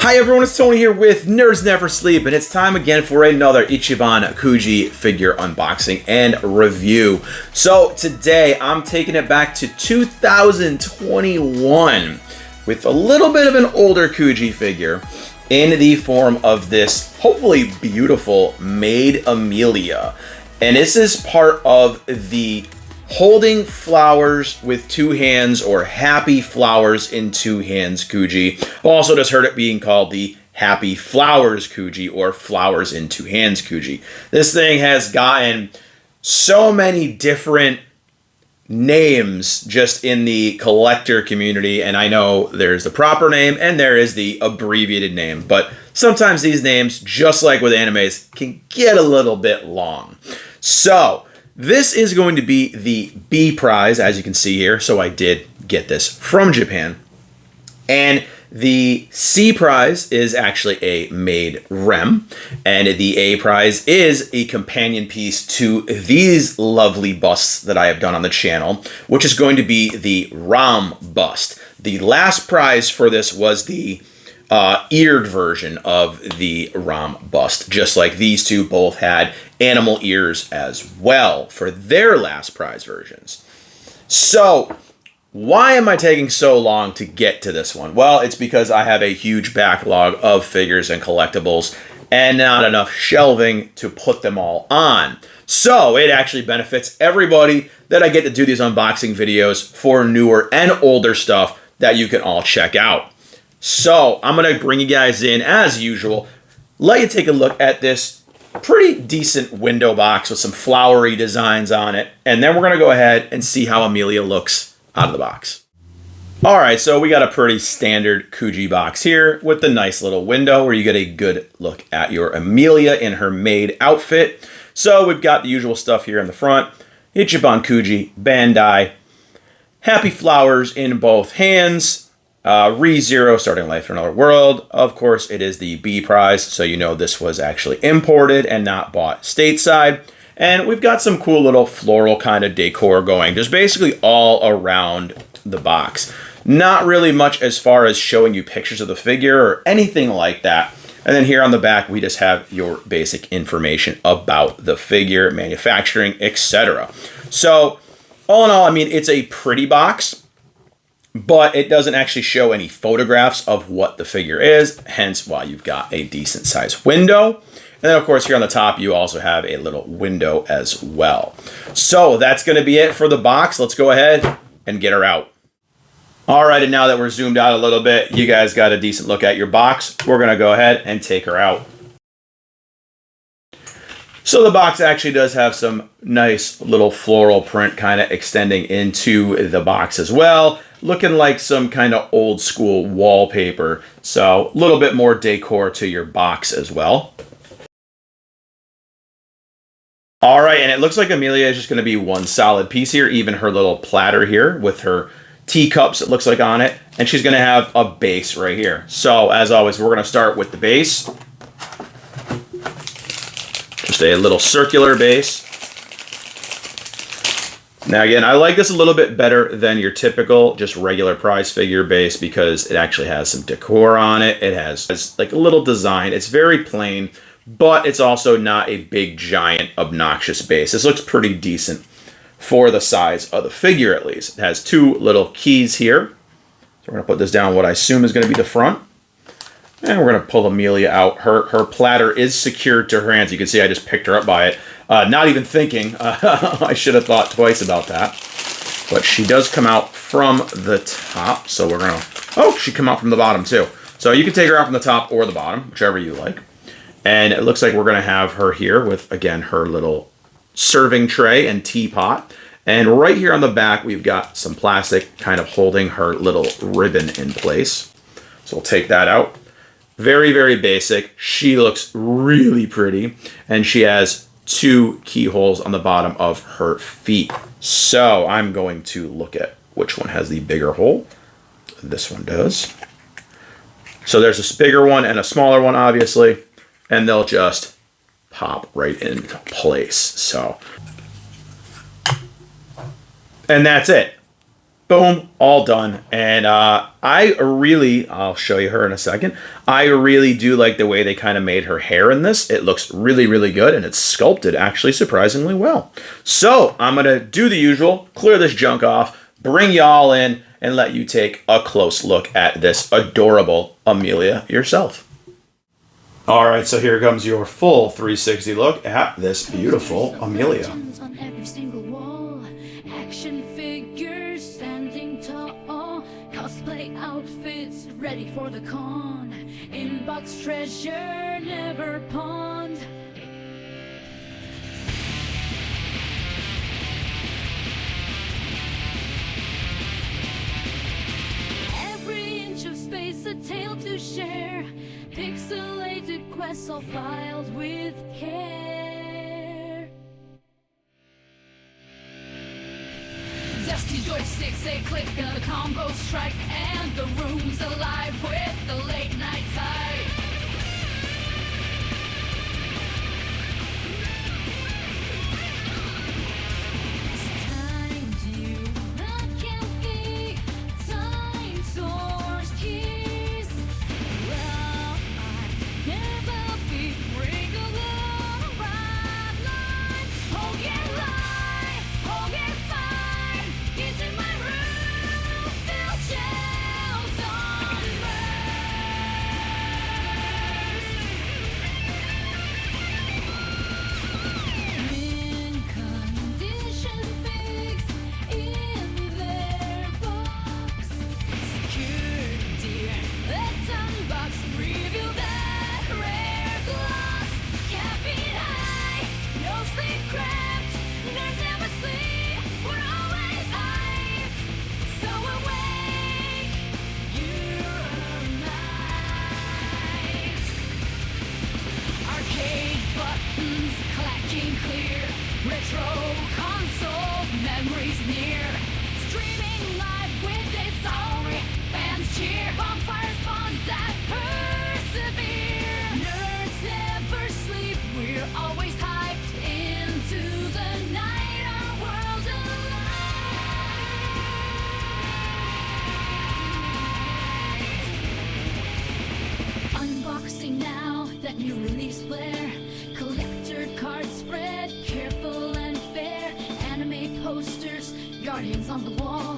Hi everyone, it's Tony here with Nerds Never Sleep, and it's time again for another Ichiban Kuji figure unboxing and review. So today I'm taking it back to 2021 with a little bit of an older Kuji figure in the form of this hopefully beautiful Maid Emilia. And this is part of the Holding Flowers with Two Hands or Happy Flowers in Two Hands Kuji. I've also just heard it being called the Happy Flowers Kuji or Flowers in Two Hands Kuji. This thing has gotten so many different names just in the collector community, and I know there's the proper name and there is the abbreviated name, but sometimes these names, just like with animes, can get a little bit long. So this is going to be the B prize, as you can see here. So I did get this from Japan. And the C prize is actually a Maid Rem. And the A prize is a companion piece to these lovely busts that I have done on the channel, which is going to be the Ram bust. The last prize for this was the eared version of the Ram bust, just like these two both had animal ears as well for their last prize versions. So why am I taking so long to get to this one? Well, it's because I have a huge backlog of figures and collectibles and not enough shelving to put them all on. So it actually benefits everybody that I get to do these unboxing videos for newer and older stuff that you can all check out. So I'm going to bring you guys in as usual, let you take a look at this pretty decent window box with some flowery designs on it, and then we're going to go ahead and see how Emilia looks out of the box. All right, so we got a pretty standard Kuji box here with the nice little window where you get a good look at your Emilia in her maid outfit. So we've got the usual stuff here in the front, Ichiban Kuji, bandai, happy flowers in both hands, rezero, starting life in another world. Of course, it is the B prize, so you know this was actually imported and not bought stateside. And we've got some cool little floral kind of decor going, just basically all around the box. Not really much as far as showing you pictures of the figure or anything like that. And then here on the back, we just have your basic information about the figure, manufacturing, etc. So all in all, I mean, it's a pretty box, but it doesn't actually show any photographs of what the figure is, hence why you've got a decent sized window. And then of course here on the top, you also have a little window as well. So that's gonna be it for the box. Let's go ahead and get her out. All right, and now that we're zoomed out a little bit, you guys got a decent look at your box. We're gonna go ahead and take her out. So the box actually does have some nice little floral print kind of extending into the box as well. Looking like some kind of old school wallpaper. So a little bit more decor to your box as well. All right, and it looks like Emilia is just going to be one solid piece here. Even her little platter here with her teacups, it looks like on it. And she's going to have a base right here. So as always, we're going to start with the base. Just a little circular base. Now again, I like this a little bit better than your typical just regular prize figure base because it actually has some decor on it. It has like a little design. It's very plain, but it's also not a big, giant, obnoxious base. This looks pretty decent for the size of the figure at least. It has two little keys here. So we're gonna put this down what I assume is gonna be the front. And we're going to pull Emilia out. Her platter is secured to her hands. You can see I just picked her up by it. Not even thinking. I should have thought twice about that. But she does come out from the top. So we're going to... Oh, she come out from the bottom too. So you can take her out from the top or the bottom, whichever you like. And it looks like we're going to have her here with, again, her little serving tray and teapot. And right here on the back, we've got some plastic kind of holding her little ribbon in place. So we'll take that out. Very, very basic. She looks really pretty. And she has two keyholes on the bottom of her feet. So I'm going to look at which one has the bigger hole. This one does. So there's a bigger one and a smaller one, obviously. And they'll just pop right into place. So, and that's it. Boom, all done. And I'll show you her in a second. I really do like the way they kind of made her hair in this. It looks really, really good, and it's sculpted actually surprisingly well. So I'm going to do the usual, clear this junk off, bring y'all in, and let you take a close look at this adorable Emilia yourself. All right, so here comes your full 360 look at this beautiful Emilia. On every single wall, action figures standing tall, cosplay outfits ready for the con, inbox treasure never pawned. Every inch of space a tale to share, pixelated quests all filed with care. Dusty joysticks, they click, the combo strike, and the room's alive with the late night tide. Times you that can't be, time source keys. Well, I'd never be wriggled on a right line. Oh, get lie, oh, get fine. He's in my room, filled shelves on mint condition fix in their box. Security, let's unbox, reveal that rare gloss. Caffeine high, no sleep cramped, nerves never sleep, we're always hyped. So awake, you're night. Arcade buttons clacking clear, retro consoles, memories near. Streaming live with a sorry, fans cheer, bonfires, bonds that persevere. Nerds never sleep, we're always hyped into the night, our world alive. Unboxing now, that new release flair, collector card spread, careful and fair, anime posters, guardians on the wall,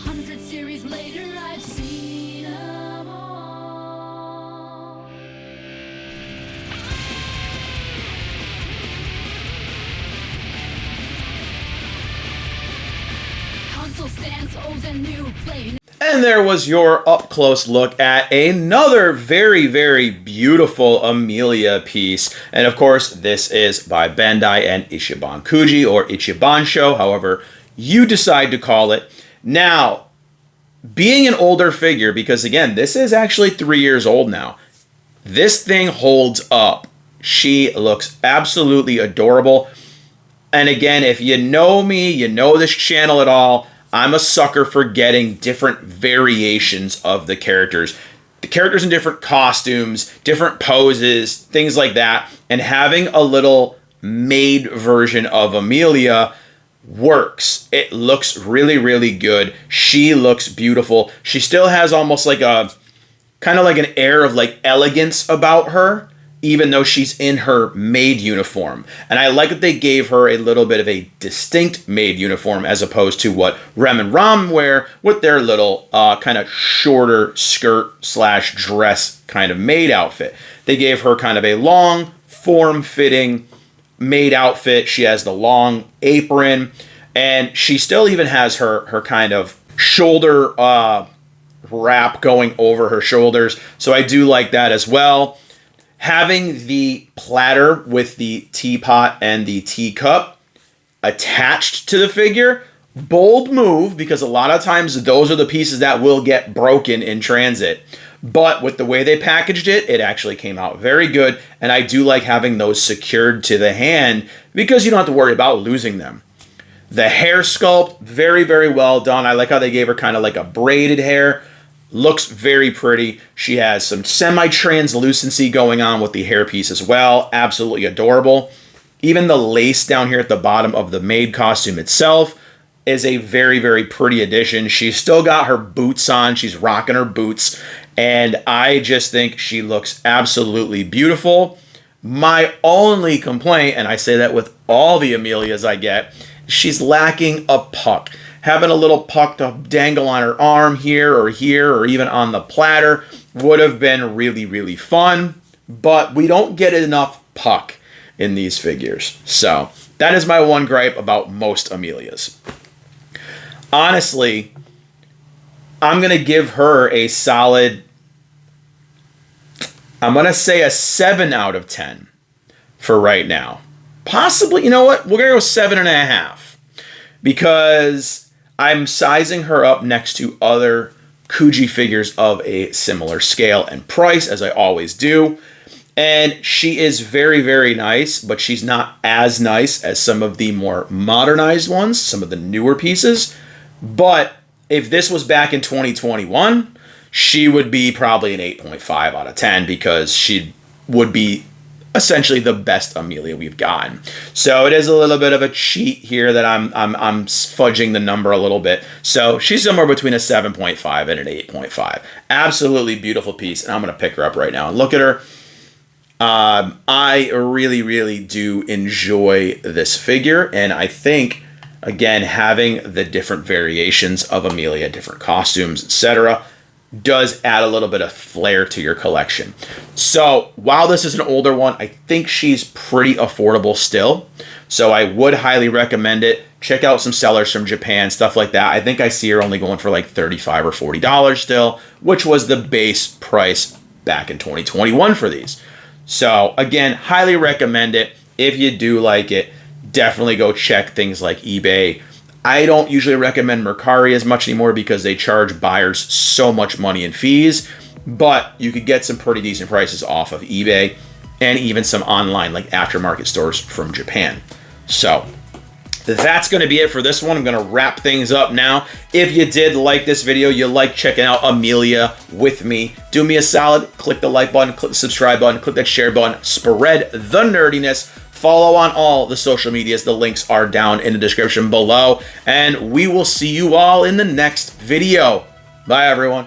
100 series later I've seen them all. Console stands old and new, playing. And there was your up-close look at another very, very beautiful Emilia piece. And of course, this is by Bandai and Ichiban Kuji, or Ichiban Show, however you decide to call it. Now, being an older figure, because again, this is actually 3 years old now, this thing holds up. She looks absolutely adorable. And again, if you know me, you know this channel at all, I'm a sucker for getting different variations of the characters. The characters in different costumes, different poses, things like that. And having a little Maid version of Emilia works. It looks really, really good. She looks beautiful. She still has almost like a, kind of like an air of like elegance about her, even though she's in her Maid uniform. And I like that they gave her a little bit of a distinct Maid uniform as opposed to what Rem and Rom wear with their little kind of shorter skirt slash dress kind of Maid outfit. They gave her kind of a long, form-fitting Maid outfit. She has the long apron, and she still even has her kind of shoulder wrap going over her shoulders. So I do like that as well. Having the platter with the teapot and the teacup attached to the figure, bold move, because a lot of times those are the pieces that will get broken in transit. But with the way they packaged it, it actually came out very good, and I do like having those secured to the hand because you don't have to worry about losing them. The hair sculpt, very, very well done. I like how they gave her kind of like a braided hair. Looks very pretty. She has some semi-translucency going on with the hairpiece as well. Absolutely adorable. Even the lace down here at the bottom of the Maid costume itself is a very, very pretty addition. She's still got her boots on. She's rocking her boots. And I just think she looks absolutely beautiful. My only complaint, and I say that with all the Emilias I get, she's lacking a puck. Having a little puck to dangle on her arm here, or even on the platter would have been really, really fun. But we don't get enough puck in these figures. So that is my one gripe about most Emilias. Honestly, I'm going to give her a solid, I'm going to say a 7 out of 10 for right now. Possibly, you know what? We're going to go 7.5 because I'm sizing her up next to other Kuji figures of a similar scale and price, as I always do. And she is very, very nice, but she's not as nice as some of the more modernized ones, some of the newer pieces. But if this was back in 2021, she would be probably an 8.5 out of 10 because she would be essentially the best Emilia we've gotten. So it is a little bit of a cheat here that I'm fudging the number a little bit. So she's somewhere between a 7.5 and an 8.5. Absolutely beautiful piece, and I'm going to pick her up right now and look at her. I really, really do enjoy this figure, and I think, again, having the different variations of Emilia, different costumes, etc., does add a little bit of flair to your collection. So while this is an older one, I think she's pretty affordable still. So I would highly recommend it. Check out some sellers from Japan, stuff like that. I think I see her only going for like $35 or $40 still, which was the base price back in 2021 for these. So again, highly recommend it. If you do like it, definitely go check things like eBay. I don't usually recommend Mercari as much anymore because they charge buyers so much money in fees, but you could get some pretty decent prices off of eBay and even some online like aftermarket stores from Japan. So that's going to be it for this one. I'm going to wrap things up now. If you did like this video, you like checking out Emilia with me, do me a solid, click the like button, click the subscribe button, click that share button, spread the nerdiness. Follow on all the social medias. The links are down in the description below. And we will see you all in the next video. Bye, everyone.